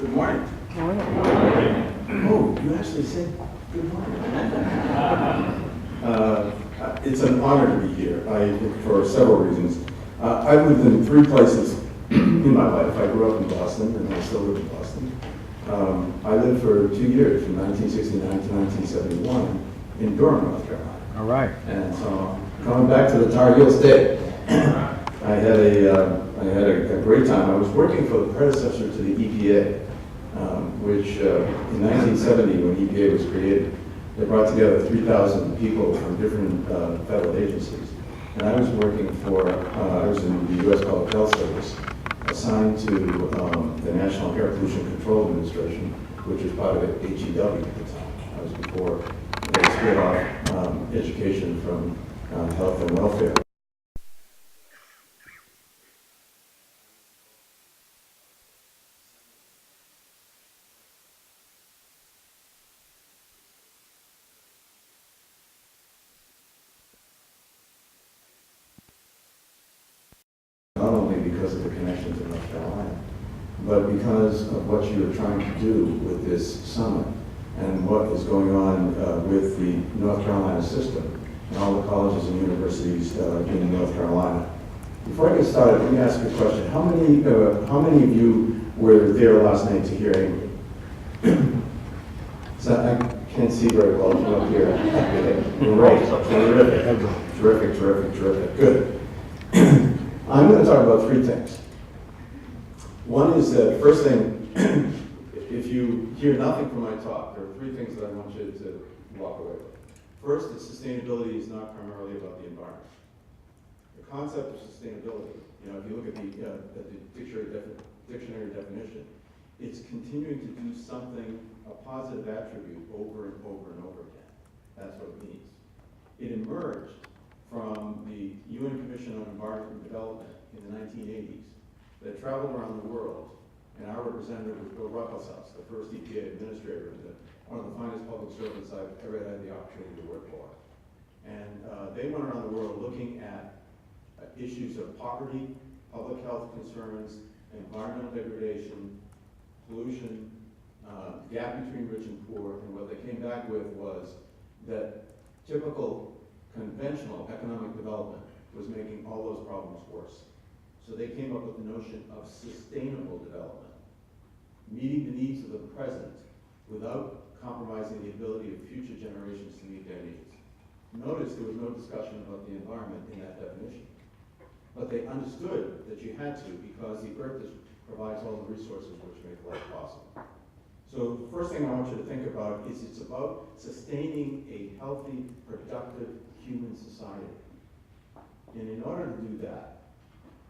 Good morning. Morning. Oh, you actually said good morning. It's an honor to be here, for several reasons. I've lived in three places in my life. I grew up in Boston, and I still live in Boston. I lived for 2 years, from 1969 to 1971, in Durham, North Carolina. All right. And so, coming back to the Tar Heel State, I had a great time. I was working for the predecessor to the EPA, which in 1970, when EPA was created, they brought together 3,000 people from different federal agencies. And I was working for, I was in the U.S. Public Health Service, assigned to the National Air Pollution Control Administration, which was part of HEW at the time. I was before they split off education from health and welfare. Not only because of the connection to North Carolina, but because of what you are trying to do with this summit and what is going on with the North Carolina system and all the colleges and universities in North Carolina. Before I get started, let me ask you a question. How many of you were there last night to hear Amy? So I can't see very well from up here. Great, terrific, good. I'm going to talk about three things. One is that, first thing, if you hear nothing from my talk, there are three things that I want you to walk away with. First, that sustainability is not primarily about the environment. The concept of sustainability, if you look at the dictionary definition, it's continuing to do something, a positive attribute, over and over and over again. That's what it means. It emerged from the UN Commission on Environment and Development in the 1980s that traveled around the world, and our representative was Bill Ruckelshaus, the first EPA administrator, and one of the finest public servants I've ever had the opportunity to work for. And they went around the world looking at issues of poverty, public health concerns, environmental degradation, pollution, gap between rich and poor, and what they came back with was that typical conventional economic development was making all those problems worse. So they came up with the notion of sustainable development, meeting the needs of the present without compromising the ability of future generations to meet their needs. Notice there was no discussion about the environment in that definition. But they understood that you had to because the earth provides all the resources which make life possible. So the first thing I want you to think about is it's about sustaining a healthy, productive human society. And in order to do that,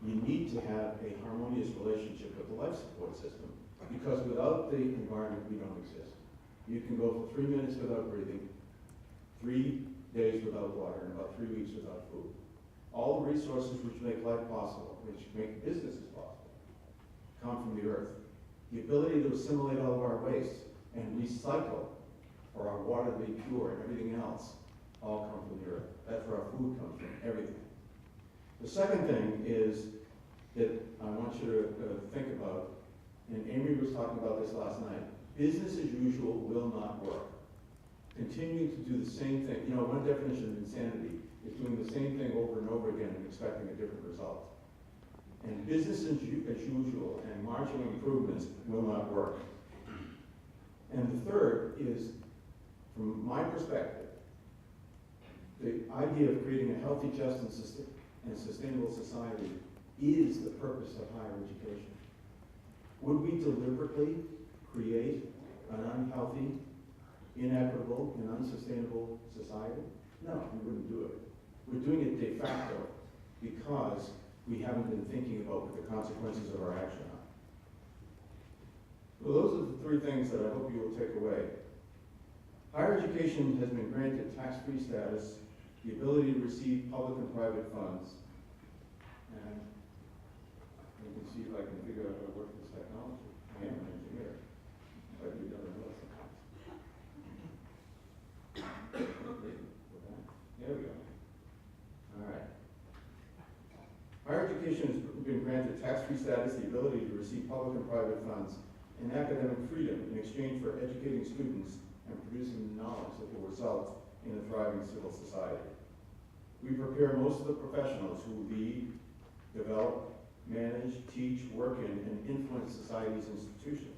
you need to have a harmonious relationship with the life support system, because without the environment, we don't exist. You can go for 3 minutes without breathing, 3 days without water, and about 3 weeks without food. All the resources which make life possible, which make businesses possible, come from the earth. The ability to assimilate all of our waste and recycle for our water to be pure and everything else all come from the earth. That's where our food comes from, everything. The second thing is that I want you to think about, and Amy was talking about this last night, business as usual will not work. Continuing to do the same thing, one definition of insanity is doing the same thing over and over again and expecting a different result. And business as usual and marginal improvements will not work. And the third is, from my perspective, the idea of creating a healthy, just, and sustainable society is the purpose of higher education. Would we deliberately create an unhealthy, inequitable, and unsustainable society? No, we wouldn't do it. We're doing it de facto because we haven't been thinking about what the consequences of our action are. So those are the three things that I hope you will take away. Higher education has been granted tax-free status, the ability to receive public and private funds, and you can see if I can figure out how to work this technology. I am an engineer, but you never know sometimes. There we go. All right. Higher education has been granted tax-free status, the ability to receive public and private funds, and academic freedom in exchange for educating students and producing knowledge that will result in a thriving civil society. We prepare most of the professionals who lead, develop, manage, teach, work in, and influence society's institutions,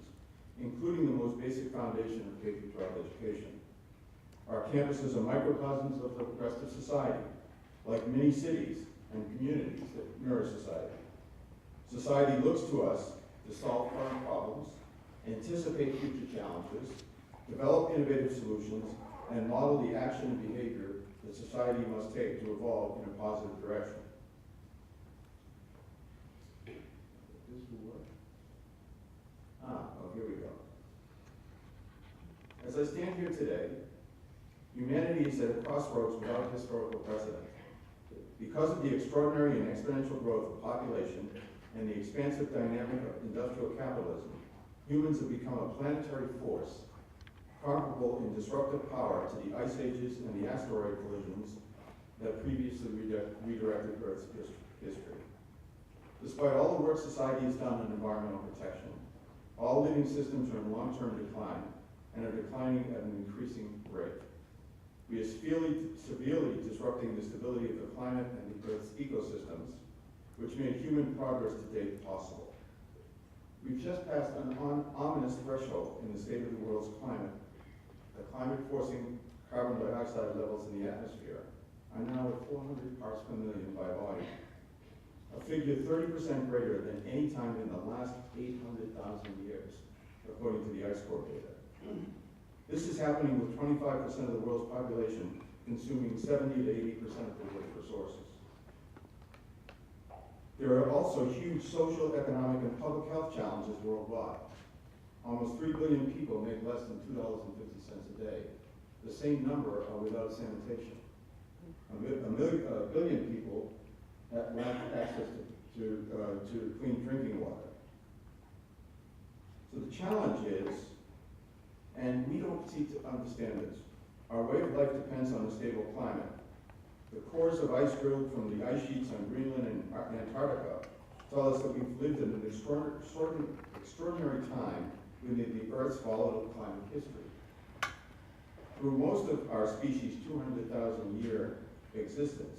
including the most basic foundation of K-12 education. Our campuses are microcosms of the rest of society, like many cities and communities that mirror society. Society looks to us to solve current problems, anticipate future challenges, develop innovative solutions, and model the action and behavior that society must take to evolve in a positive direction. This will work. Here we go. As I stand here today, humanity is at a crossroads without historical precedent. Because of the extraordinary and exponential growth of population and the expansive dynamic of industrial capitalism, humans have become a planetary force, comparable in disruptive power to the ice ages and the asteroid collisions that previously redirected Earth's history. Despite all the work society has done on environmental protection, all living systems are in long-term decline and are declining at an increasing rate. We are severely disrupting the stability of the climate and the Earth's ecosystems, which made human progress to date possible. We've just passed an ominous threshold in the state of the world's climate. The climate-forcing carbon dioxide levels in the atmosphere are now at 400 parts per million by volume, a figure 30% greater than any time in the last 800,000 years, according to the Ice Core data. This is happening with 25% of the world's population consuming 70 to 80% of the world's resources. There are also huge social, economic, and public health challenges worldwide. Almost 3 billion people make less than $2.50 a day. The same number are without sanitation. A billion people lack access to clean drinking water. So the challenge is, and we don't seek to understand this, our way of life depends on a stable climate. The cores of ice drilled from the ice sheets on Greenland and Antarctica tell us that we've lived in an extraordinary time within the Earth's volatile climate history. Through most of our species' 200,000-year existence,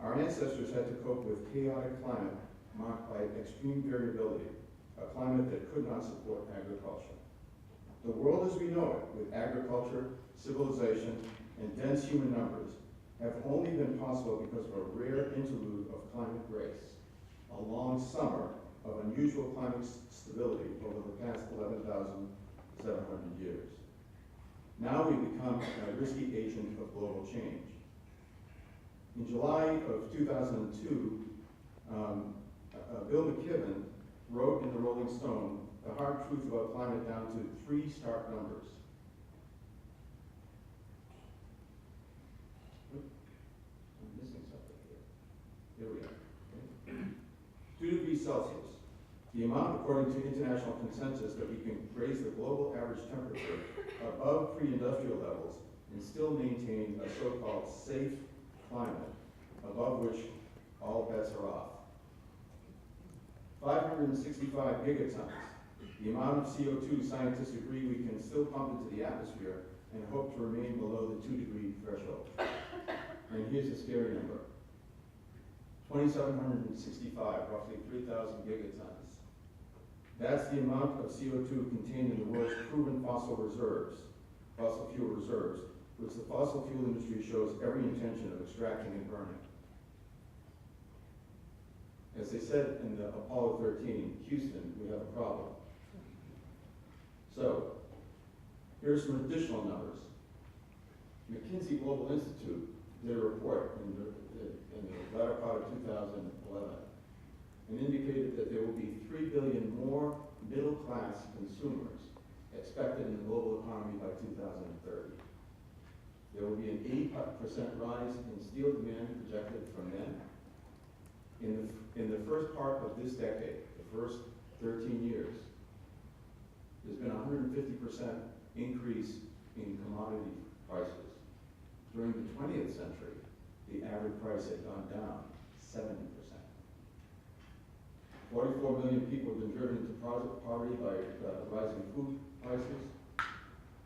our ancestors had to cope with chaotic climate marked by extreme variability, a climate that could not support agriculture. The world as we know it, with agriculture, civilization, and dense human numbers, have only been possible because of a rare interlude of climate grace, a long summer of unusual climate stability over the past 11,700 years. Now we've become a risky agent of global change. In July of 2002, Bill McKibben wrote in the Rolling Stone the hard truth about climate down to 3 stark numbers. I'm missing something here. Here we are. Okay. 2 degrees Celsius, the amount according to international consensus that we can raise the global average temperature above pre-industrial levels and still maintain a so-called safe climate above which all bets are off. 565 gigatons, the amount of CO2 scientists agree we can still pump into the atmosphere and hope to remain below the 2-degree threshold. And here's a scary number. 2,765, roughly 3,000 gigatons. That's the amount of CO2 contained in the world's proven fossil fuel reserves, which the fossil fuel industry shows every intention of extracting and burning. As they said in the Apollo 13, Houston, we have a problem. So, here's some additional numbers. McKinsey Global Institute did a report in the latter part of 2011 and indicated that there will be 3 billion more middle-class consumers expected in the global economy by 2030. There will be an 80% rise in steel demand projected from then. In the first part of this decade, the first 13 years, there's been a 150% increase in commodity prices. During the 20th century, the average price had gone down 70%. 44 million people have been driven into poverty by rising food prices.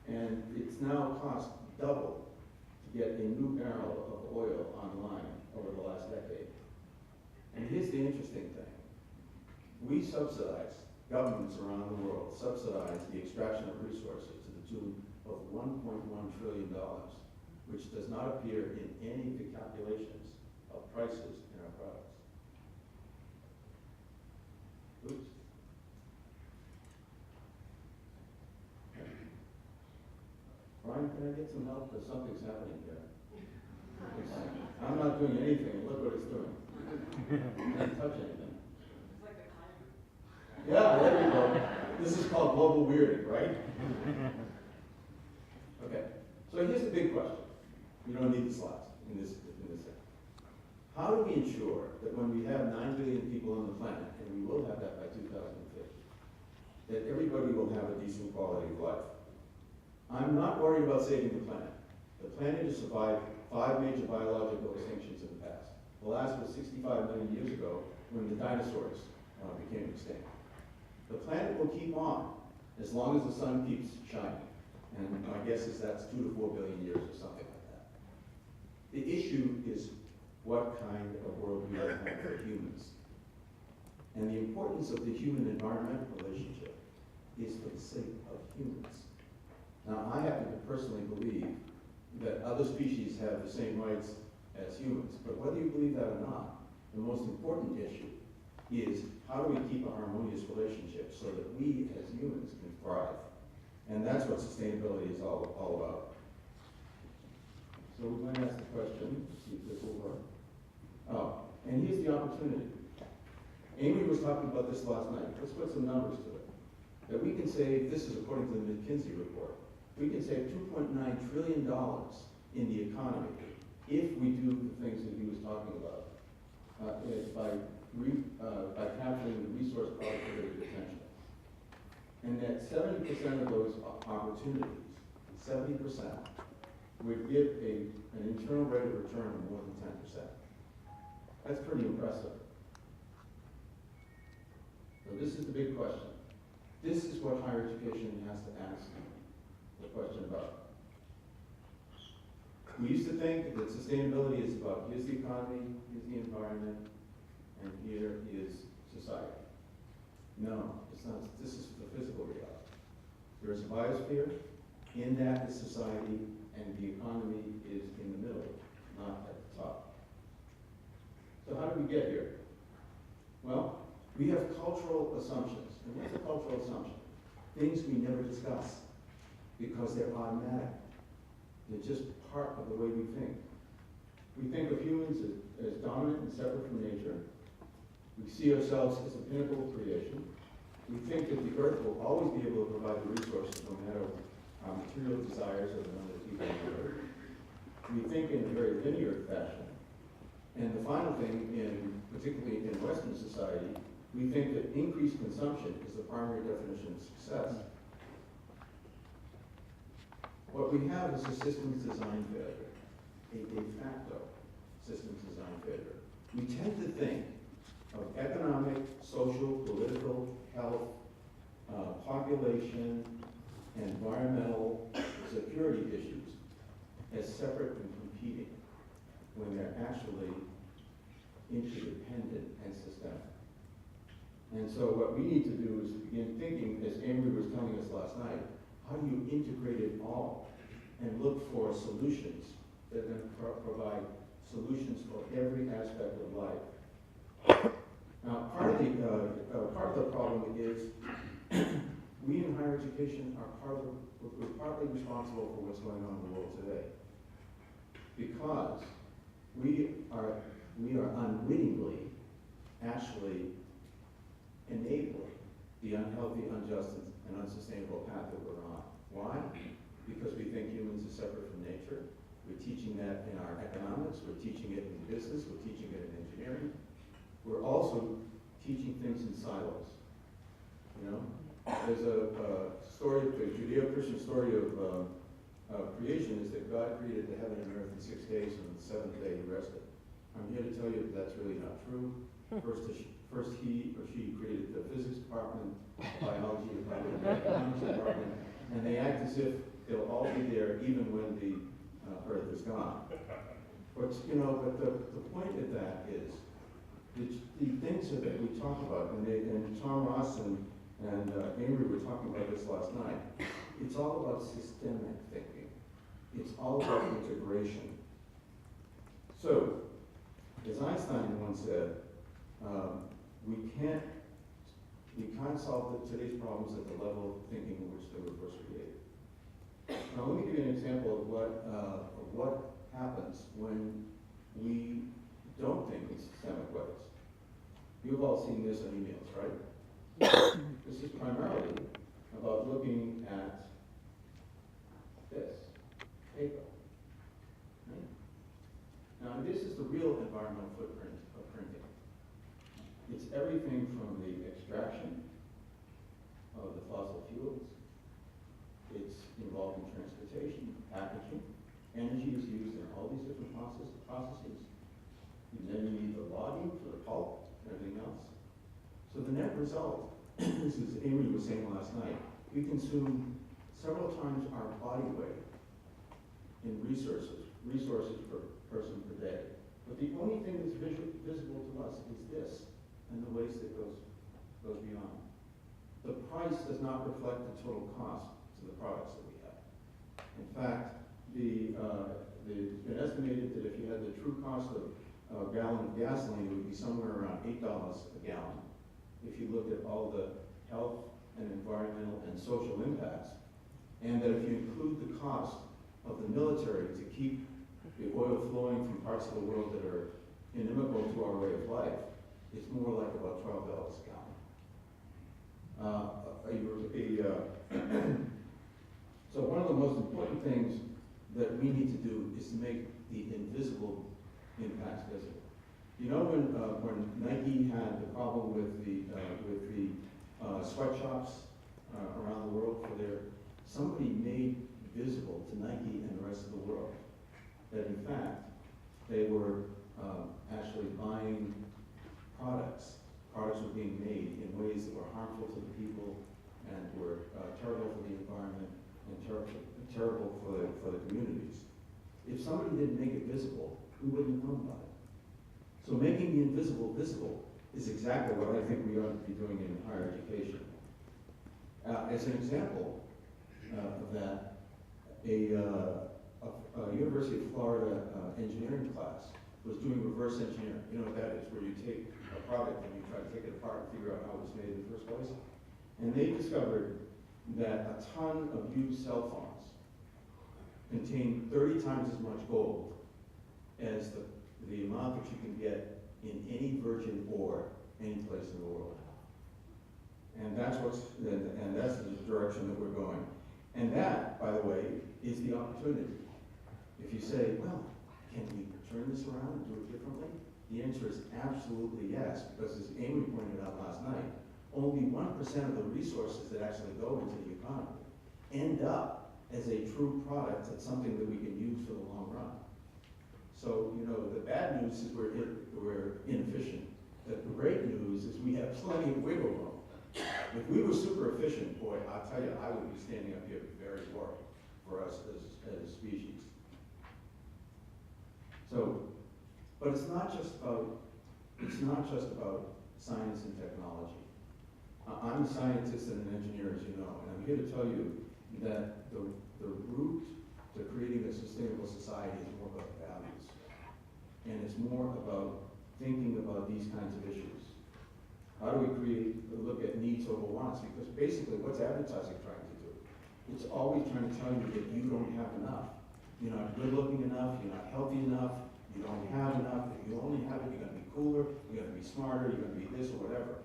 And it's now cost double to get a new barrel of oil online over the last decade. And here's the interesting thing. We subsidize, governments around the world subsidize the extraction of resources to the tune of $1.1 trillion, which does not appear in any of the calculations of prices in our products. Oops. Brian, can I get some help? Because something's happening here. I'm not doing anything. Look what it's doing. I didn't touch anything. It's like a timer. Yeah, there you go. This is called global weirding, right? Okay. So here's the big question. You don't need the slides in this thing. How do we ensure that when we have 9 billion people on the planet, and we will have that by 2050, that everybody will have a decent quality of life? I'm not worried about saving the planet. The planet has survived 5 major biological extinctions in the past. The last was 65 million years ago when the dinosaurs became extinct. The planet will keep on as long as the sun keeps shining. And my guess is that's 2 to 4 billion years or something like that. The issue is what kind of world we are having for humans. And the importance of the human-environment relationship is for the sake of humans. Now, I happen to personally believe that other species have the same rights as humans, but whether you believe that or not, the most important issue is how do we keep a harmonious relationship so that we as humans can thrive? And that's what sustainability is all about. So we're going to ask the question, see if this will work. Oh, and here's the opportunity. Amy was talking about this last night. Let's put some numbers to it. That we can save, this is according to the McKinsey report, we can save $2.9 trillion in the economy if we do the things that he was talking about by capturing the resource productivity potential. And that 70% of those opportunities, 70%, would give an internal rate of return of more than 10%. That's pretty impressive. So this is the big question. This is what higher education has to ask the question about. We used to think that sustainability is about here's the economy, here's the environment, and here is society. No, it's not. This is the physical reality. There is a biosphere, in that is society, and the economy is in the middle, not at the top. So how do we get here? Well, we have cultural assumptions. And what's a cultural assumption? Things we never discuss because they're automatic. They're just part of the way we think. We think of humans as dominant and separate from nature. We see ourselves as a pinnacle of creation. We think that the earth will always be able to provide the resources no matter our material desires or the number of people on the earth. We think in a very linear fashion. And the final thing, particularly in Western society, we think that increased consumption is the primary definition of success. What we have is a systems design failure, a de facto systems design failure. We tend to think of economic, social, political, health, population, environmental, security issues as separate and competing when they're actually interdependent and systemic. And so what we need to do is begin thinking, as Amy was telling us last night, how do you integrate it all and look for solutions that are going to provide solutions for every aspect of life. Now, part of the problem is we in higher education are we're partly responsible for what's going on in the world today, because we are unwittingly actually enabling the unhealthy, unjust, and unsustainable path that we're on. Why? Because we think humans are separate from nature. We're teaching that in our economics, we're teaching it in business, we're teaching it in engineering. We're also teaching things in silos. You know, there's a story, the Judeo-Christian story of creation is that God created the heaven and earth in 6 days, and on the seventh day he rested. I'm here to tell you that that's really not true. first he or she created the physics department, biology department, the economics department, and they act as if they'll all be there even when the Earth is gone. But, but the point of that is, the things that we talk about, and Tom Ross and Amy were talking about this last night, it's all about systemic thinking. It's all about integration. So, as Einstein once said, we can't solve today's problems at the level of thinking in which they were first created. Now, let me give you an example of what happens when we don't think in systemic ways. You've all seen this in emails, right? This is primarily about looking at this paper. Right? Now, this is the real environmental footprint of printing. It's everything from the extraction of the fossil fuels. It's involved in transportation, packaging. Energy is used in all these different processes. And then you need the logging for the pulp and everything else. So the net result, this is Amy was saying last night, we consume several times our body weight in resources per person per day. But the only thing that's visible to us is this, and the waste that goes beyond. The price does not reflect the total cost to the products that we have. In fact, it's been estimated that if you had the true cost of a gallon of gasoline, it would be somewhere around $8 a gallon. If you look at all the health and environmental and social impacts, and that if you include the cost of the military to keep the oil flowing from parts of the world that are inimical to our way of life, it's more like about $12 a gallon. So one of the most important things that we need to do is to make the invisible impacts visible. You know when Nike had the problem with the sweatshops around the world somebody made visible to Nike and the rest of the world that in fact they were actually buying products. Products were being made in ways that were harmful to the people and were terrible for the environment and terrible for the communities. If somebody didn't make it visible, we wouldn't have known about it. So making the invisible visible is exactly what I think we ought to be doing in higher education. As an example of that, a University of Florida engineering class was doing reverse engineering. You know what that is, where you take a product and you try to take it apart and figure out how it was made in the first place. And they discovered that a ton of used cell phones contain 30 times as much gold as the amount that you can get in any virgin ore any place in the world. And that's the direction that we're going. And that, by the way, is the opportunity. If you say, well, can we turn this around and do it differently? The answer is absolutely yes, because as Amy pointed out last night, only 1% of the resources that actually go into the economy end up as a true product that's something that we can use for the long run. So, the bad news is we're inefficient. The great news is we have plenty of wiggle room. If we were super efficient, boy, I'll tell you, I would be standing up here very worried for us as a species. So, but it's not just about science and technology. I'm a scientist and an engineer, as you know, and I'm here to tell you that the route to creating a sustainable society is more about values. And it's more about thinking about these kinds of issues. How do we look at needs over wants? Because basically, what's advertising trying to do? It's always trying to tell you that you don't have enough. You're not good looking enough, you're not healthy enough, you don't have enough. If you only have it, you're gonna be cooler, you're gonna be smarter, you're gonna be this or whatever.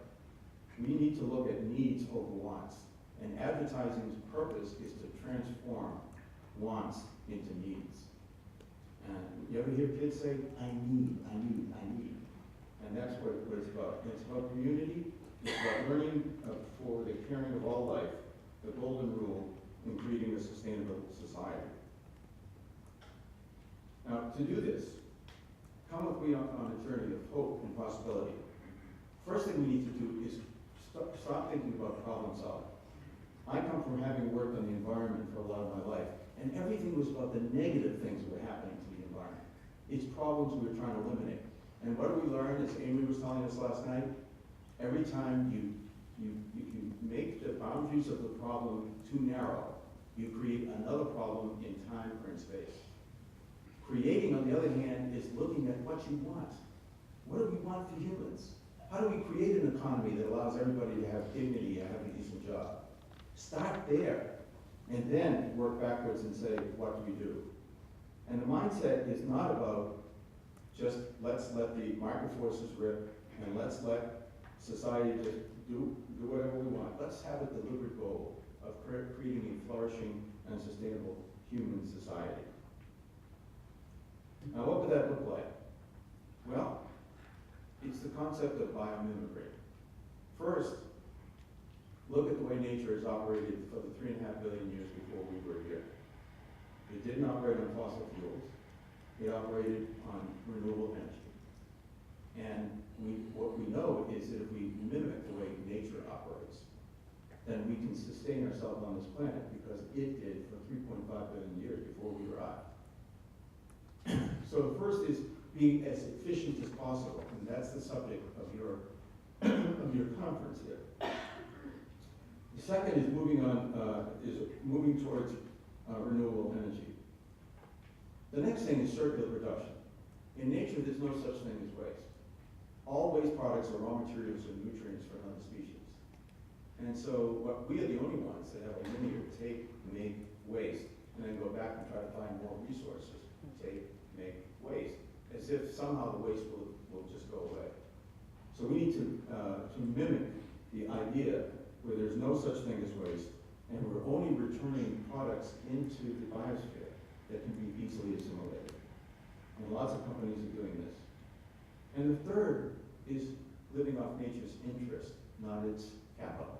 We need to look at needs over wants. And advertising's purpose is to transform wants into needs. And you ever hear kids say, I need. And that's what it's about. It's about community, it's about learning for the caring of all life, the golden rule in creating a sustainable society. Now, to do this, come with me on a journey of hope and possibility. First thing we need to do is stop thinking about problem solving. I come from having worked on the environment for a lot of my life, and everything was about the negative things that were happening to the environment. It's problems we were trying to eliminate. And what do we learn, as Amy was telling us last night? Every time you make the boundaries of the problem too narrow, you create another problem in time or in space. Creating, on the other hand, is looking at what you want. What do we want for humans? How do we create an economy that allows everybody to have dignity and have a decent job? Start there, and then work backwards and say, what do we do? And the mindset is not about just let's let the market forces rip and let's let society just do whatever we want. Let's have a deliberate goal of creating a flourishing and sustainable human society. Now, what would that look like? Well, it's the concept of biomimicry. First, look at the way nature has operated for the 3.5 billion years before we were here. It didn't operate on fossil fuels. It operated on renewable energy. And what we know is that if we mimic the way nature operates, then we can sustain ourselves on this planet because it did for 3.5 billion years before we arrived. So the first is being as efficient as possible, and that's the subject of your conference here. The second is moving towards renewable energy. The next thing is circular production. In nature, there's no such thing as waste. All waste products are raw materials or nutrients for another species. And so we are the only ones that have a linear take, make, waste, and then go back and try to find more resources. Take, make, waste, as if somehow the waste will just go away. So we need to mimic the idea where there's no such thing as waste, and we're only returning products into the biosphere that can be easily assimilated. And lots of companies are doing this. And the third is living off nature's interest, not its capital.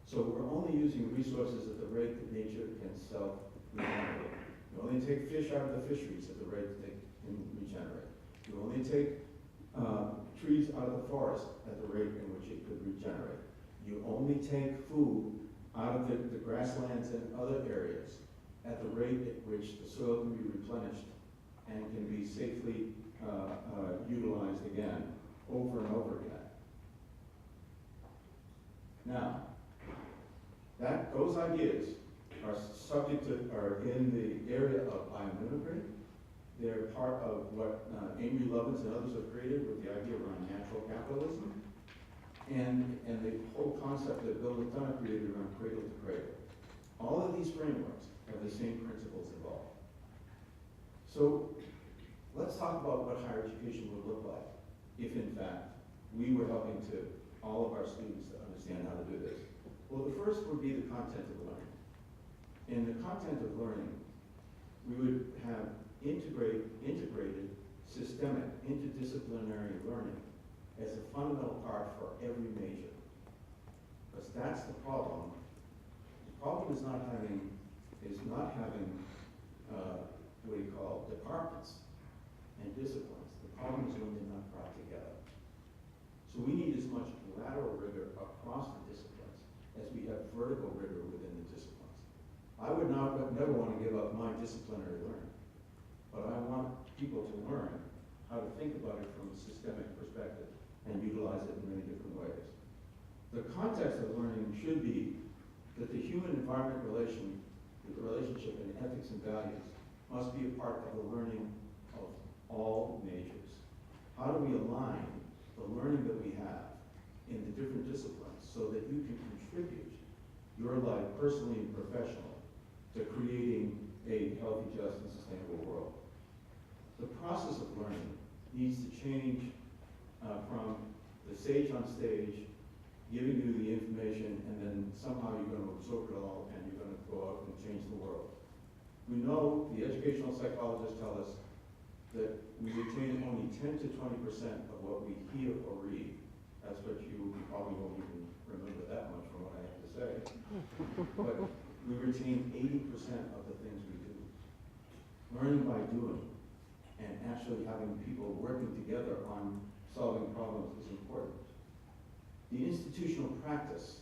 So we're only using resources at the rate that nature can self-regenerate. You only take fish out of the fisheries at the rate that they can regenerate. You only take trees out of the forest at the rate in which it could regenerate. You only take food out of the grasslands and other areas at the rate at which the soil can be replenished and can be safely utilized again, over and over again. Now, those ideas are in the area of biomimicry. They're part of what Amy Lovins and others have created with the idea around natural capitalism, and the whole concept that Bill McDonough created around cradle to cradle. All of these frameworks have the same principles involved. So let's talk about what higher education would look like if, in fact, we were helping all of our students to understand how to do this. Well, the first would be the content of learning. In the content of learning, we would have integrated, systemic, interdisciplinary learning as a fundamental part for every major. Because that's the problem. The problem is not having what you call departments and disciplines. The problem is when they're not brought together. So we need as much lateral rigor across the disciplines as we have vertical rigor within the disciplines. I would never want to give up my disciplinary learning, but I want people to learn how to think about it from a systemic perspective and utilize it in many different ways. The context of learning should be that the human-environment relationship in ethics and values must be a part of the learning of all majors. How do we align the learning that we have in the different disciplines so that you can contribute your life personally and professionally to creating a healthy, just, and sustainable world? The process of learning needs to change from the sage on stage giving you the information, and then somehow you're going to absorb it all and you're going to go out and change the world. We know, the educational psychologists tell us, that we retain only 10 to 20% of what we hear or read. That's what you probably won't even remember that much from what I have to say. But we retain 80% of the things we do. Learning by doing and actually having people working together on solving problems is important. The institutional practice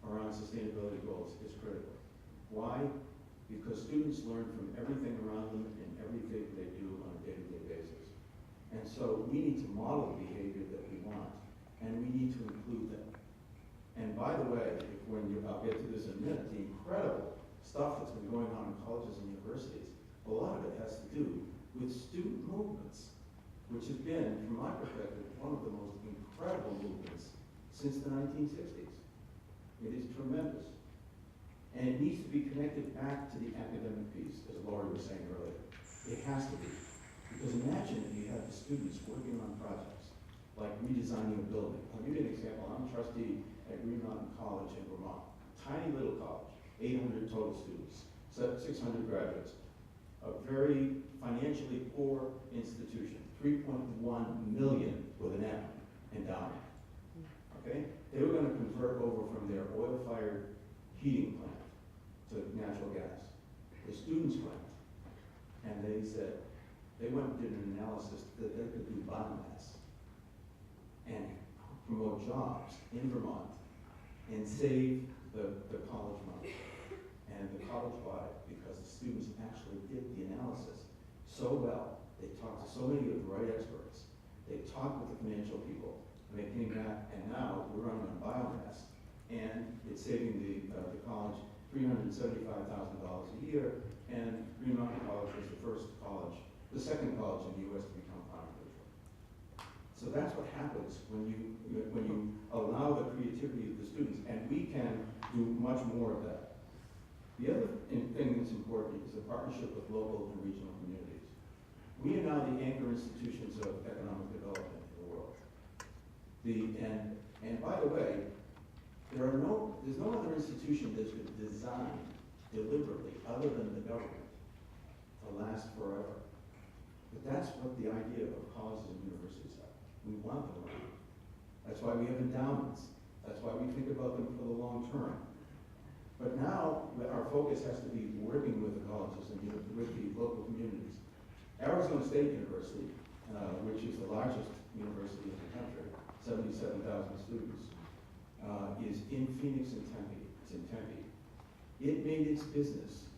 around sustainability goals is critical. Why? Because students learn from everything around them and everything they do on a day-to-day basis. And so we need to model the behavior that we want, and we need to include them. And by the way, I'll get to this in a minute, the incredible stuff that's been going on in colleges and universities, a lot of it has to do with student movements, which have been, from my perspective, one of the most incredible movements since the 1960s. It is tremendous. And it needs to be connected back to the academic piece, as Laurie was saying earlier. It has to be. Because imagine if you had the students working on projects, like redesigning a building. I'll give you an example. I'm a trustee at Green Mountain College in Vermont. Tiny little college, 800 total students, 600 graduates. A very financially poor institution, 3.1 million with an M endowment. Okay? They were going to convert over from their oil-fired heating plant to natural gas. The students went, and they said, they went and did an analysis that they could do biomass and promote jobs in Vermont and save the college money. And the college bought it because the students actually did the analysis so well. They talked to so many of the right experts. They talked with the financial people, and they came back, and now we're running on biomass, and it's saving the college $375,000 a year, and Green Mountain College was the second college in the U.S. to become climate neutral. So that's what happens when you allow the creativity of the students, and we can do much more of that. The other thing that's important is the partnership with local and regional communities. We are now the anchor institutions of economic development in the world. And by the way, there's no other institution that's been designed deliberately, other than the government, to last forever. But that's what the idea of colleges and universities are. We want them around. That's why we have endowments. That's why we think about them for the long term. But now, our focus has to be working with the colleges and with the local communities. Arizona State University, which is the largest university in the country, 77,000 students, is in Phoenix and Tempe. It's in Tempe. It made its business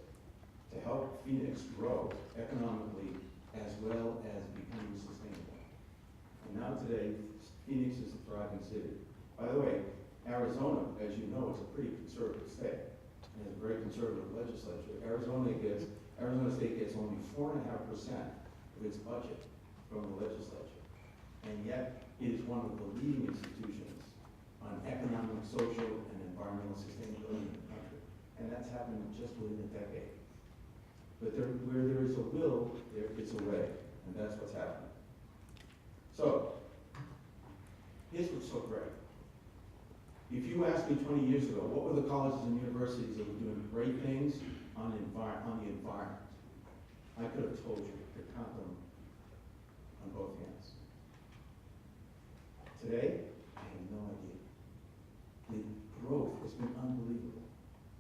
to help Phoenix grow economically as well as becoming sustainable. And now today, Phoenix is a thriving city. By the way, Arizona, as you know, is a pretty conservative state. It has a very conservative legislature. Arizona State gets only 4.5% of its budget from the legislature. And yet, it is one of the leading institutions on economic, social, and environmental sustainability in the country. And that's happened just within a decade. But where there is a will, there is a way, and that's what's happening. So, here's what's so great. If you asked me 20 years ago, what were the colleges and universities that were doing great things on the environment, I could have told you to count them on both hands. Today, I have no idea. The growth has been unbelievable.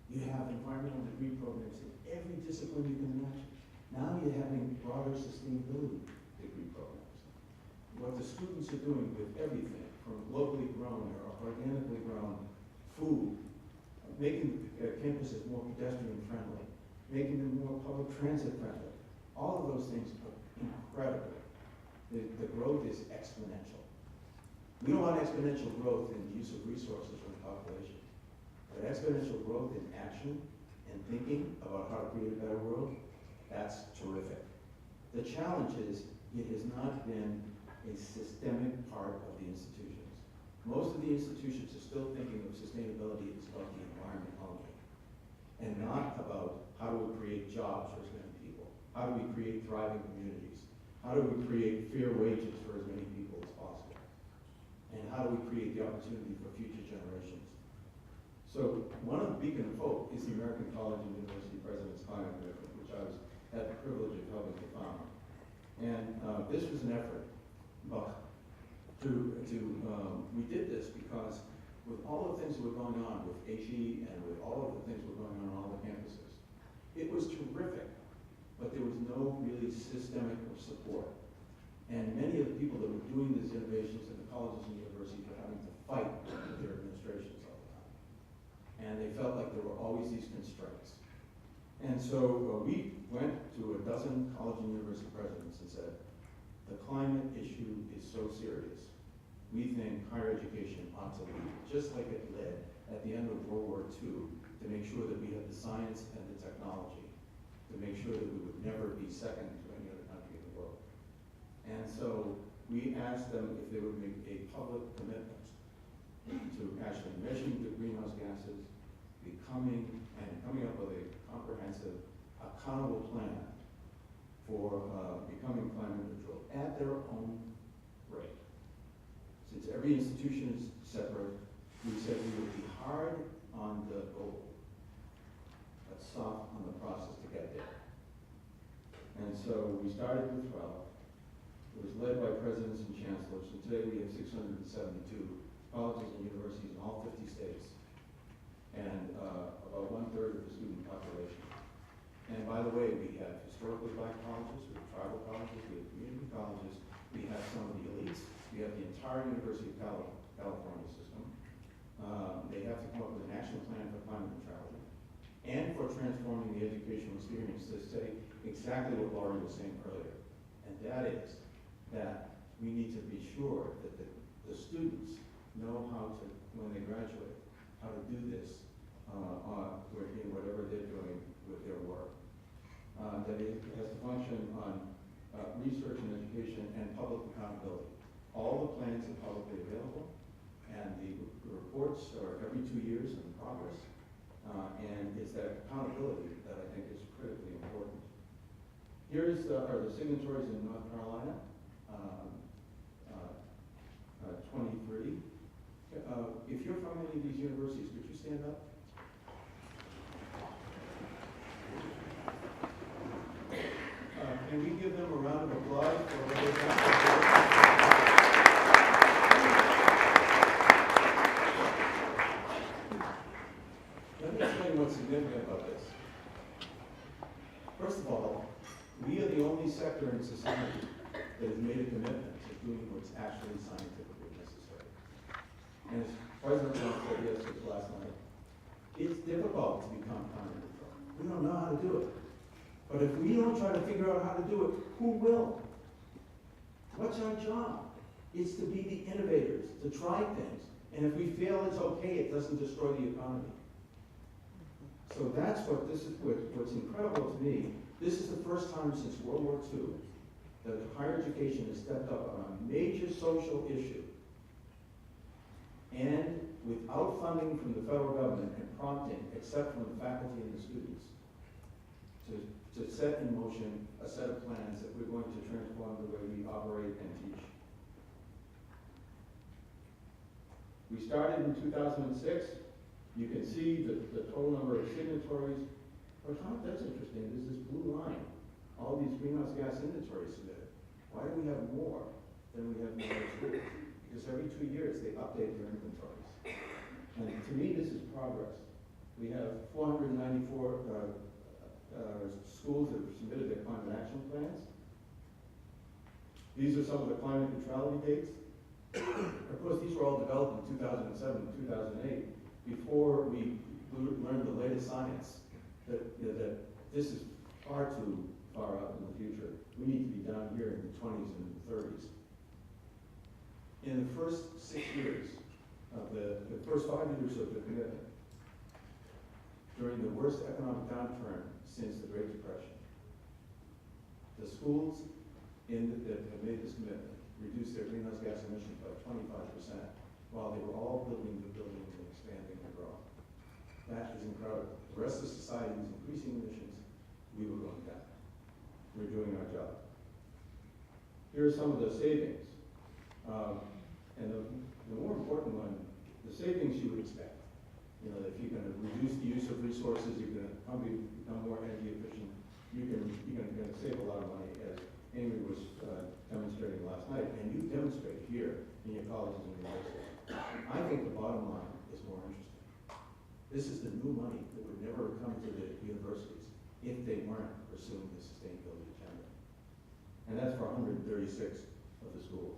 You have environmental degree programs in every discipline you can imagine. Now you're having broader sustainability degree programs. What the students are doing with everything, from locally grown or organically grown food, making campuses more pedestrian friendly, making them more public transit friendly. All of those things are incredible. The growth is exponential. We don't want exponential growth in the use of resources from the population. But exponential growth in action and thinking about how to create a better world, that's terrific. The challenge is it has not been a systemic part of the institutions. Most of the institutions are still thinking of sustainability as about the environment only, and not about how do we create jobs for as many people, how do we create thriving communities, how do we create fair wages for as many people as possible, and how do we create the opportunity for future generations. So one of the beacon of hope is the American College and University President's Climate Commitment, which I had the privilege of helping to found. And this was an effort, but we did this because with all the things that were going on with HE and with all of the things that were going on all the campuses, it was terrific, but there was no really systemic support. And many of the people that were doing these innovations in the colleges and universities were having to fight with their administrations all the time. And they felt like there were always these constraints. And so we went to a dozen college and university presidents and said, the climate issue is so serious. We think higher education ought to lead, just like it led at the end of World War II, to make sure that we had the science and the technology, to make sure that we would never be second to any other country in the world. And so we asked them if they would make a public commitment to actually measuring the greenhouse gases, coming up with a comprehensive, accountable plan for becoming climate neutral at their own rate. Since every institution is separate, we said we would be hard on the goal, but soft on the process to get there. And so we started with 12. It was led by presidents and chancellors, and today we have 672 colleges and universities in all 50 states, and about 1/3 of the student population. And by the way, we have historically black colleges, we have tribal colleges, we have community colleges, we have some of the elites, we have the entire University of California system. They have to come up with a national plan for climate neutrality and for transforming the educational experience to say exactly what Laurie was saying earlier. And that is that we need to be sure that the students know how to, when they graduate, how to do this in whatever they're doing with their work. That it has to function on research and education and public accountability. All the plans are publicly available, and the reports are every 2 years in progress. And it's that accountability that I think is critically important. Here are the signatories in North Carolina, 23. If you're from any of these universities, could you stand up? Can we give them a round of applause for what they've done? Let me explain what's significant about this. First of all, we are the only sector in society that has made a commitment to doing what's actually scientifically necessary. And as President Trump said yesterday, last night, it's difficult to become climate neutral. We don't know how to do it. But if we don't try to figure out how to do it, who will? What's our job? It's to be the innovators, to try things. And if we fail, it's okay. It doesn't destroy the economy. So that's what this is. What's incredible to me. This is the first time since World War II that higher education has stepped up on a major social issue, and without funding from the federal government and prompting, except from the faculty and the students, to set in motion a set of plans that we're going to transform the way we operate and teach. We started in 2006. You can see the total number of signatories. But that's interesting. There's this blue line. All these greenhouse gas inventories submitted. Why do we have more than we have in other schools? Because every 2 years they update their inventories. And to me, this is progress. We have 494 schools that have submitted their climate action plans. These are some of the climate neutrality dates. Of course, these were all developed in 2007 and 2008, before we learned the latest science that this is far too far out in the future. We need to be down here in the 20s and 30s. In the first 6 years of the first 5 years of the commitment, during the worst economic downturn since the Great Depression, the schools that have made this commitment reduced their greenhouse gas emissions by 25%, while they were all building new buildings and expanding and growing. That is incredible. The rest of society was increasing emissions. We were going down. We're doing our job. Here are some of the savings. And the more important one, the savings you would expect. You know, if you're going to reduce the use of resources, you're going to probably become more energy efficient. You're going to save a lot of money, as Amy was demonstrating last night, and you demonstrate here in your colleges and universities. I think the bottom line is more interesting. This is the new money that would never come to the universities if they weren't pursuing the sustainability agenda. And that's for 136 of the schools.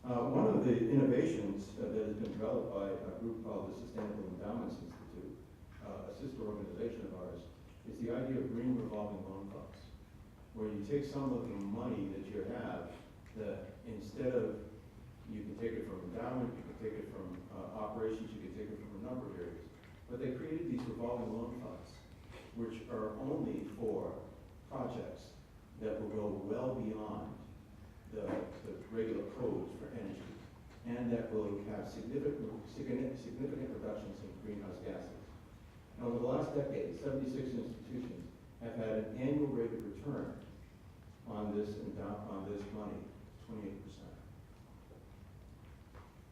One of the innovations that has been developed by a group called the Sustainable Endowments Institute, a sister organization of ours, is the idea of green revolving loan funds, where you take some of the money that you have, that instead of, you can take it from endowment, you can take it from operations, you can take it from a number of areas. But they created these revolving loan funds, which are only for projects that will go well beyond the regular codes for energy, and that will have significant reductions in greenhouse gases. And over the last decade, 76 institutions have had an annual rate of return on this money, 28%.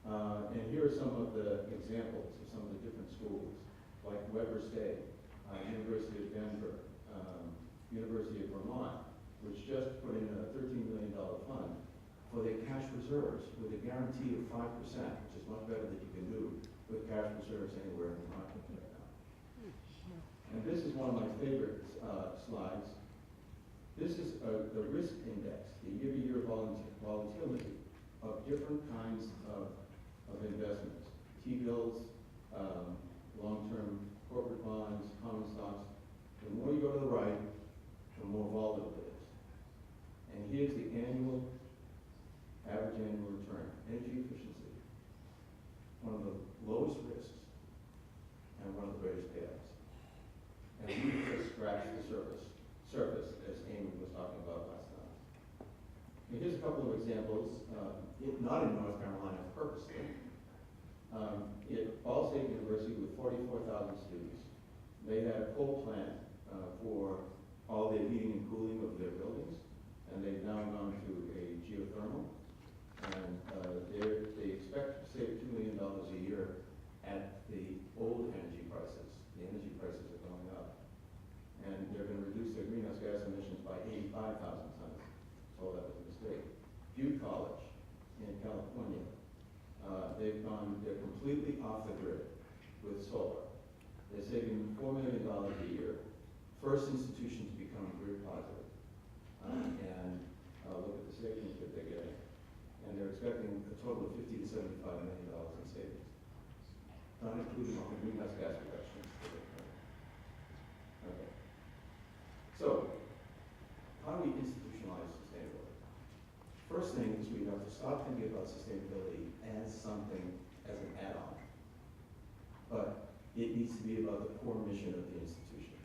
And here are some of the examples of some of the different schools, like Weber State, University of Denver, University of Vermont, which just put in a $13 million fund for their cash reserves with a guarantee of 5%, which is much better than you can do with cash reserves anywhere in the market right now. And this is one of my favorite slides. This is the risk index, the year-to-year volatility of different kinds of investments. T-bills, long-term corporate bonds, common stocks. The more you go to the right, the more volatile it is. And here's the average annual return. Energy efficiency, one of the lowest risks and one of the greatest payouts. And we just scratched the surface, as Amy was talking about last time. And here's a couple of examples, not in North Carolina purposely. At Ball State University with 44,000 students, they had a coal plant for all their heating and cooling of their buildings, and they've now gone to a geothermal, and they expect to save $2 million a year at the old energy prices. The energy prices are going up, and they're going to reduce their greenhouse gas emissions by 85,000 tons. So that was a mistake. Butte College in California, they're completely off the grid with solar. They're saving $4 million a year. First institution to become grid positive. Look at the savings that they're getting. And they're expecting a total of $50 to $75 million in savings, not including all the greenhouse gas reductions that they're doing. Okay. So, how do we institutionalize sustainability? First thing is we have to stop thinking about sustainability as something, as an add-on. But it needs to be about the core mission of the institution.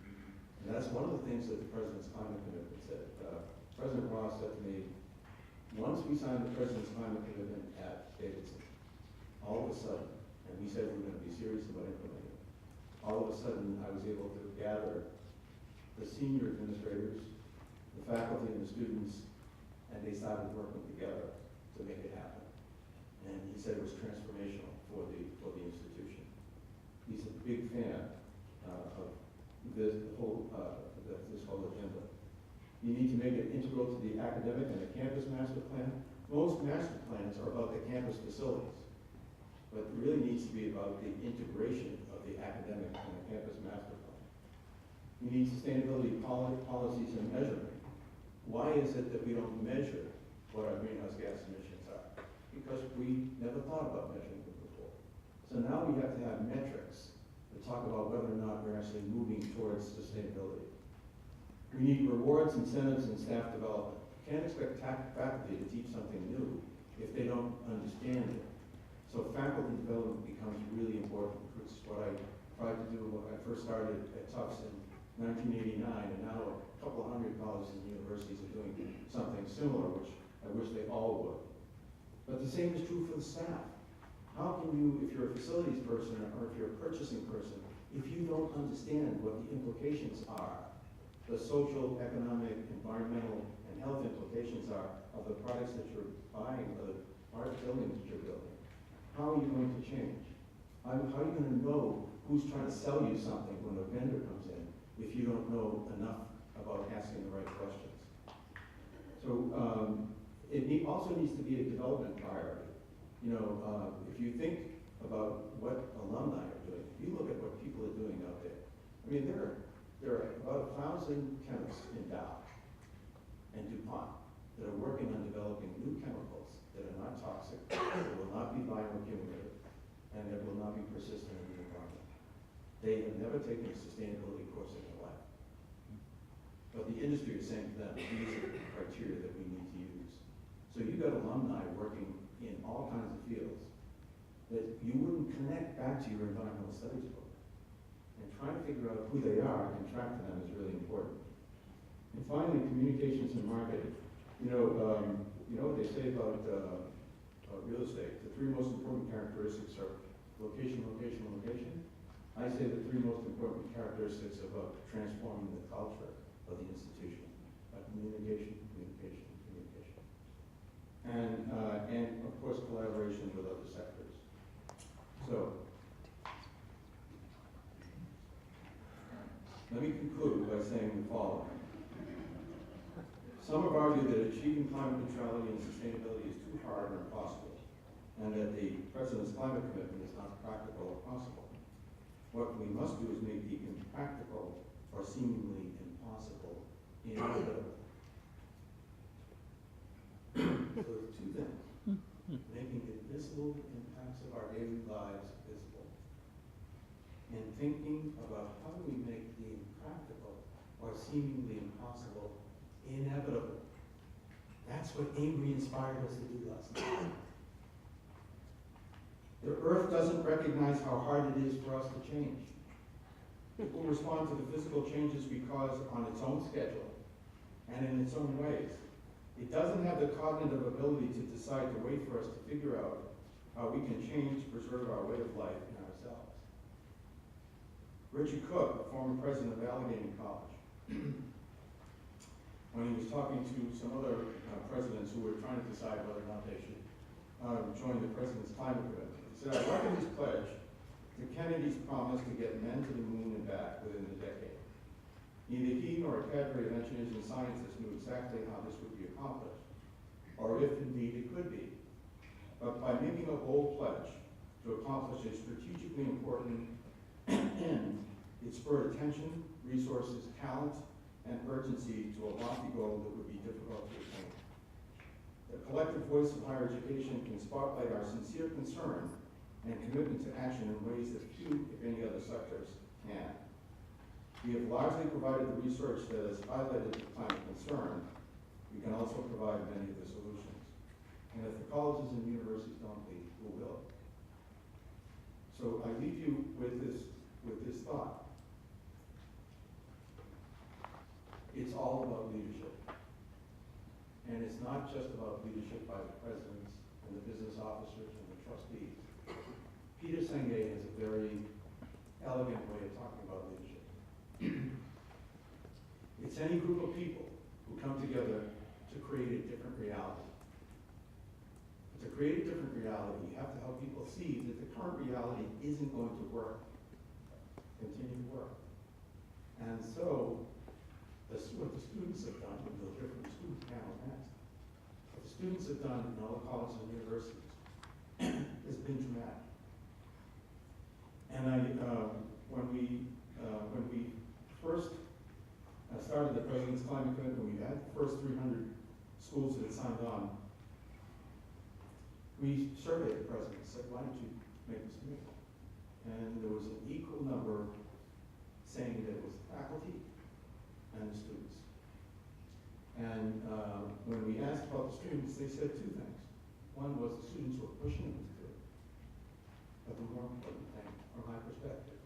And that's one of the things that the President's Climate Commitment said. President Ross said to me, once we signed the President's Climate Commitment at Davidson, all of a sudden, and we said we were going to be serious about implementing it, all of a sudden I was able to gather the senior administrators, the faculty and the students, and they started working together to make it happen. And he said it was transformational for the institution. He's a big fan of this whole agenda. You need to make it integral to the academic and the campus master plan. Most master plans are about the campus facilities, but it really needs to be about the integration of the academic and the campus master plan. You need sustainability policies and measurement. Why is it that we don't measure what our greenhouse gas emissions are? Because we never thought about measuring them before. So now we have to have metrics that talk about whether or not we're actually moving towards sustainability. We need rewards, incentives, and staff development. You can't expect faculty to teach something new if they don't understand it. So faculty development becomes really important, which is what I tried to do when I first started at Tufts in 1989, and now a couple of hundred colleges and universities are doing something similar, which I wish they all would. But the same is true for the staff. How can you, if you're a facilities person or if you're a purchasing person, if you don't understand what the implications are, the social, economic, environmental, and health implications are of the products that you're buying, or the art buildings that you're building, how are you going to change? How are you going to know who's trying to sell you something when a vendor comes in if you don't know enough about asking the right questions? So it also needs to be a development priority. You know, if you think about what alumni are doing, if you look at what people are doing out there, I mean, there are about 1,000 chemists in Dow and DuPont that are working on developing new chemicals that are not toxic, that will not be bioaccumulative, and that will not be persistent in the environment. They have never taken a sustainability course in their life. But the industry is saying to them, these are the criteria that we need to use. So you've got alumni working in all kinds of fields that you wouldn't connect back to your environmental studies book. And trying to figure out who they are and track to them is really important. And finally, communications and marketing. You know what they say about real estate? The three most important characteristics are location, location, location. I say the three most important characteristics about transforming the culture of the institution are communication, communication, communication. And of course, collaboration with other sectors. So, let me conclude by saying the following. Some have argued that achieving climate neutrality and sustainability is too hard or impossible, and that the President's climate commitment is not practical or possible. What we must do is make the impractical or seemingly impossible inevitable. So there's two things. Making the visible impacts of our daily lives visible, and thinking about how do we make the impractical or seemingly impossible inevitable. That's what Avery inspired us to do last night. The earth doesn't recognize how hard it is for us to change. It will respond to the physical changes we cause on its own schedule and in its own ways. It doesn't have the cognitive ability to decide to wait for us to figure out how we can change to preserve our way of life and ourselves. Richard Cook, a former president of Allegheny College, when he was talking to some other presidents who were trying to decide whether or not they should join the president's climate commitment, he said, I liken his pledge to Kennedy's promise to get men to the moon and back within the decade. Neither he nor a cadre of engineers and scientists knew exactly how this would be accomplished, or if indeed it could be. But by making a bold pledge to accomplish a strategically important end, it spurred attention, resources, talent, and urgency to a lofty goal that would be difficult to attain. The collective voice of higher education can spotlight our sincere concern and commitment to action in ways that few, if any, other sectors can. We have largely provided the research that has highlighted the climate concern. We can also provide many of the solutions. And if the colleges and universities don't lead, who will? So I leave you with this thought. It's all about leadership. And it's not just about leadership by the presidents and the business officers and the trustees. Peter Senge has a very elegant way of talking about leadership. It's any group of people who come together to create a different reality. But to create a different reality, you have to help people see that the current reality isn't going to work, continue to work. And so, what the students have done, and they'll hear from the student panel next, what the students have done in all the colleges and universities has been dramatic. And when we first started the President's Climate Commitment, we had the first 300 schools that had signed on. We surveyed the President and said, why don't you make this commitment? And there was an equal number saying that it was the faculty and the students. And when we asked about the students, they said two things. One was the students were pushing them to do it. But the more important thing, from my perspective,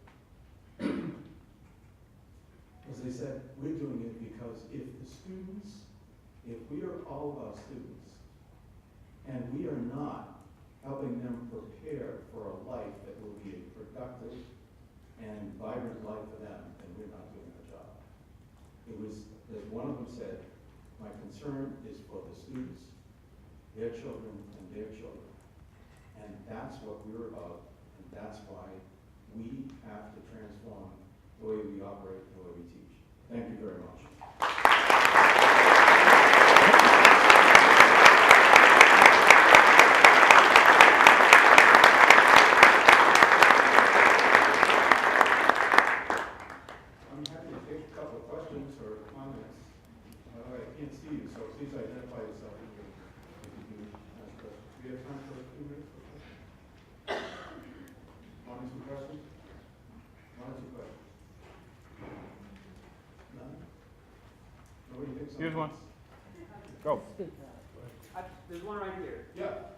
was they said, we're doing it because if we are all about students, and we are not helping them prepare for a life that will be a productive and vibrant life for them, then we're not doing our job. It was, as one of them said, my concern is for the students, their children, and their children. And that's what we're about, and that's why we have to transform the way we operate and the way we teach. Thank you very much. I'm happy to take a couple of questions or comments. I can't see you, so please identify yourself if you do ask questions. we have time for a few minutes for questions? One or two questions? One or two questions? None? Nobody thinks something? Here's one. Go. There's one right here. Yeah.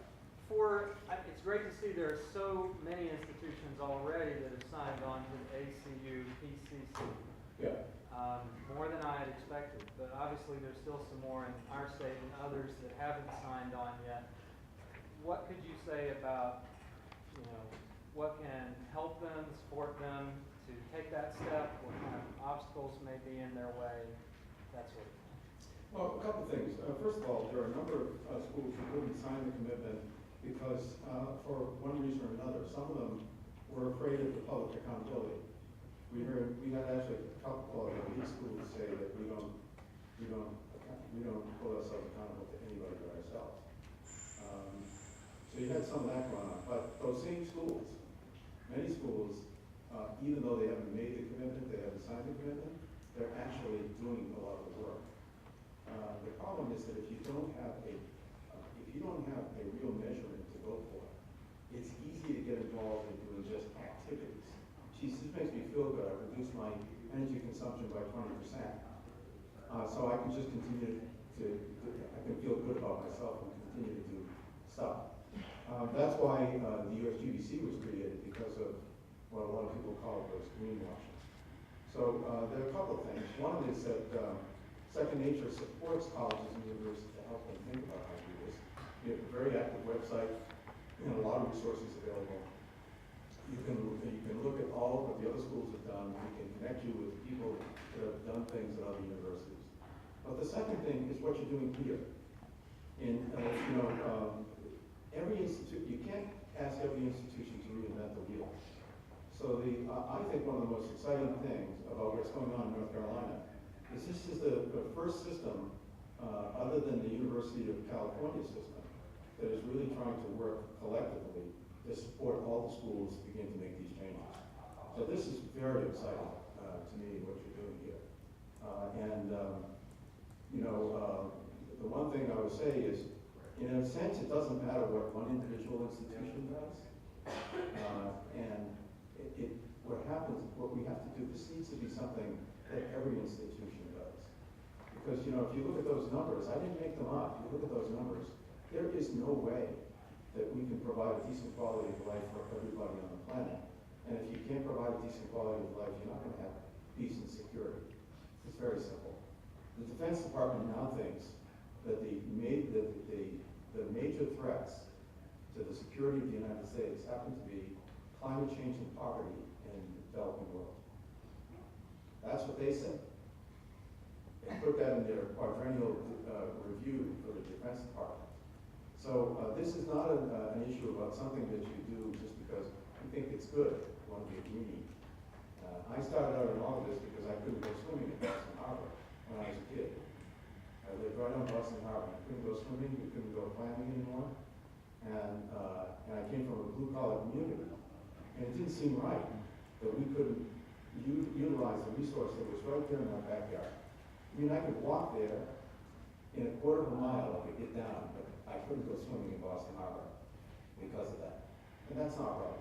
It's great to see there are so many institutions already that have signed on to the ACU PCC. Yeah. More than I had expected, but obviously there's still some more in our state and others that haven't signed on yet. What could you say about, what can help them, support them to take that step? What kind of obstacles may be in their way? That sort of thing. Well, a couple of things. First of all, there are a number of schools who wouldn't sign the commitment because, for one reason or another, some of them were afraid of the public accountability. We had actually a couple of these schools say that we don't hold ourselves accountable to anybody but ourselves. So you had some of that going on. But those same schools, many schools, even though they haven't made the commitment, they haven't signed the commitment, they're actually doing a lot of the work. The problem is that if you don't have a real measurement to go for, it's easy to get involved in doing just activities. Geez, this makes me feel good. I've reduced my energy consumption by 20%. So I can just continue I can feel good about myself and continue to do stuff. That's why the USGBC was created, because of what a lot of people call those greenwashing. So there are a couple of things. One is that Second Nature supports colleges and universities to help them think about how to do this. We have a very active website and a lot of resources available. You can look at all what the other schools have done. We can connect you with people that have done things at other universities. But the second thing is what you're doing here. Every institute, you can't ask every institution to reinvent the wheel. So I think one of the most exciting things about what's going on in North Carolina is this is the first system, other than the University of California system, that is really trying to work collectively to support all the schools to begin to make these changes. So this is very exciting to me, what you're doing here. The one thing I would say is, in a sense, it doesn't matter what one individual institution does. What we have to do, this needs to be something that every institution does. Because, if you look at those numbers, I didn't make them up. If you look at those numbers, there is no way that we can provide a decent quality of life for everybody on the planet. And if you can't provide a decent quality of life, you're not going to have peace and security. It's very simple. The Defense Department now thinks that the major threats to the security of the United States happen to be climate change and poverty in the developing world. That's what they say. They put that in their quadrennial review for the Defense Department. So this is not an issue about something that you do just because you think it's good, you want to be a greenie. I started out in all of this because I couldn't go swimming in Boston Harbor when I was a kid. I lived right on Boston Harbor. I couldn't go swimming, we couldn't go climbing anymore. And I came from a blue-collar community. And it didn't seem right that we couldn't utilize the resource that was right there in our backyard. I mean, I could walk there in a quarter of a mile, I could get down, but I couldn't go swimming in Boston Harbor because of that. And that's not right.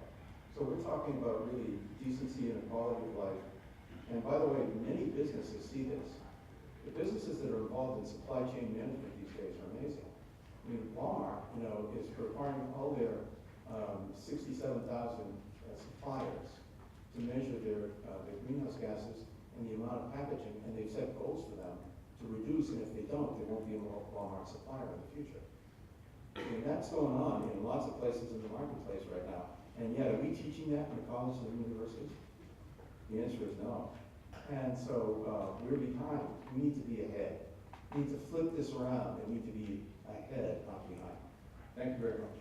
So we're talking about really decency and equality of life. And by the way, many businesses see this. The businesses that are involved in supply chain management these days are amazing. I mean, Walmart, is requiring all their 67,000 suppliers to measure their greenhouse gases and the amount of packaging, and they've set goals for them to reduce, and if they don't, they won't be a Walmart supplier in the future. And that's going on in lots of places in the marketplace right now. And yet, are we teaching that in the colleges and universities? The answer is no. And so we're behind. We need to be ahead. We need to flip this around and we need to be ahead, not behind. Thank you very much.